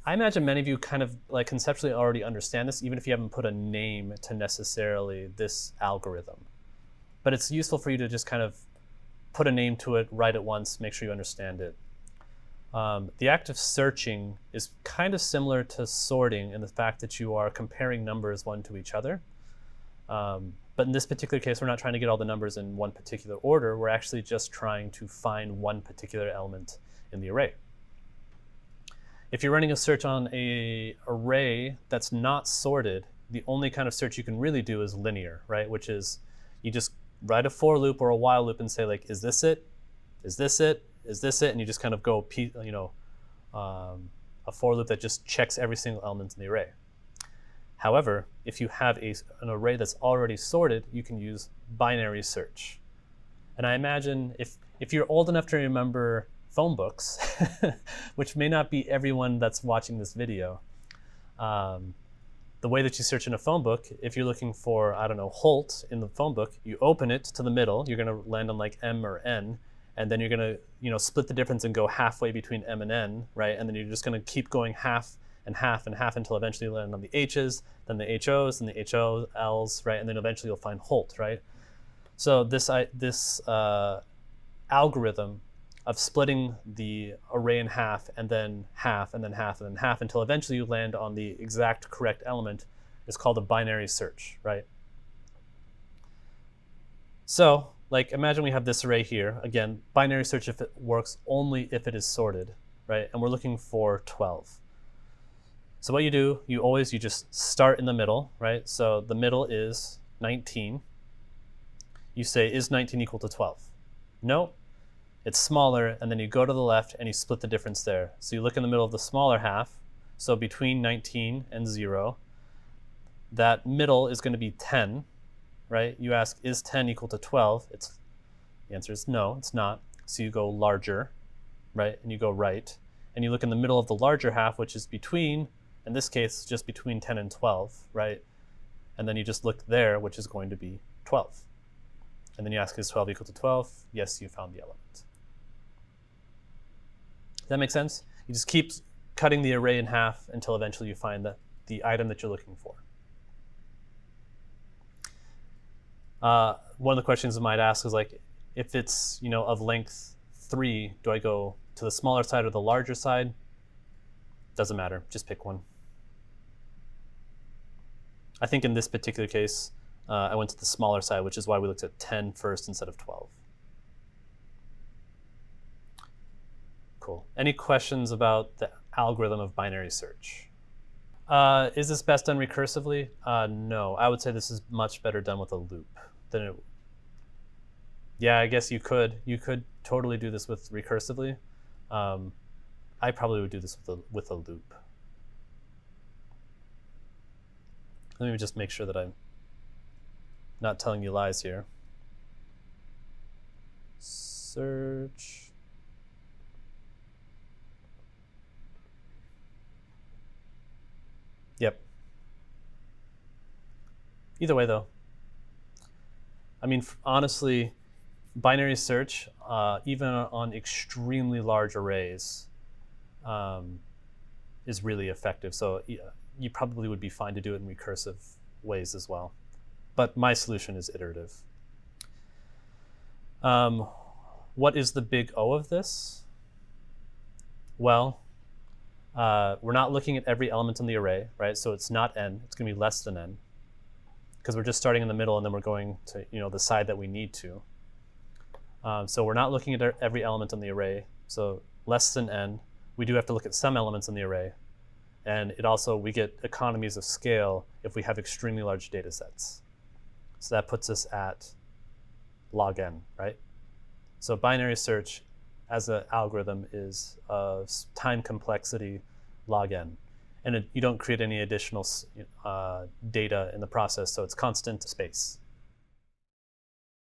I imagine many of you kind of like conceptually already understand this, even if you haven't put a name to necessarily this algorithm. But it's useful for you to just kind of put a name to it, write it once, make sure you understand it. The act of searching is kind of similar to sorting in the fact that you are comparing numbers one to each other. But in this particular case, we're not trying to get all the numbers in one particular order. We're actually just trying to find one particular element in the array. If you're running a search on an array that's not sorted, the only kind of search you can really do is linear, right? Which is you just write a for loop or a while loop and say, like, is this it? Is this it? Is this it? And you just kind of go, a for loop that just checks every single element in the array. However, if you have an array that's already sorted, you can use binary search. And I imagine if you're old enough to remember phone books, which may not be everyone that's watching this video, the way that you search in a phone book, if you're looking for, I don't know, Holt in the phone book, you open it to the middle, you're going to land on like M or N, and then you're going to split the difference and go halfway between M and N, right? And then you're just going to keep going half and half and half until eventually you land on the H's, then the HO's, and the HOL's, right? And then eventually you'll find Holt, right? So this algorithm of splitting the array in half and then half and then half and then half until eventually you land on the exact correct element is called a binary search, right? So, like, imagine we have this array here. Again, binary search if it works only if it is sorted, right? And we're looking for 12. So what you do, you just start in the middle, right? So the middle is 19. You say, is 19 equal to 12? No, it's smaller, and then you go to the left and you split the difference there. So you look in the middle of the smaller half, so between 19 and 0. That middle is going to be 10, right? You ask, is 10 equal to 12? The answer is no, it's not. So you go larger, right? And you go right. And you look in the middle of the larger half, which is between, in this case, just between 10 and 12, right? And then you just look there, which is going to be 12. And then you ask, is 12 equal to 12? Yes, you found the element. Does that make sense? You just keep cutting the array in half until eventually you find the item that you're looking for. One of the questions I might ask is, like, if it's of length 3, do I go to the smaller side or the larger side? Doesn't matter, just pick one. I think in this particular case, I went to the smaller side, which is why we looked at 10 first instead of 12. Cool. Any questions about the algorithm of binary search? Is this best done recursively? No, I would say this is much better done with a loop than it. Yeah, I guess you could. You could totally do this with recursively. I probably would do this with a loop. Let me just make sure that I'm not telling you lies here. Search. Yep. Either way, though. I mean, honestly, binary search, even on extremely large arrays, is really effective. So you probably would be fine to do it in recursive ways as well. But my solution is iterative. What is the big O of this? Well, we're not looking at every element in the array, right? So it's not n, it's gonna be less than n, because we're just starting in the middle and then we're going to the side that we need to. So we're not looking at every element in the array, so less than n. We do have to look at some elements in the array. And we get economies of scale if we have extremely large data sets. So that puts us at log n, right? So binary search as an algorithm is time complexity log n. And you don't create any additional data in the process, so it's constant space.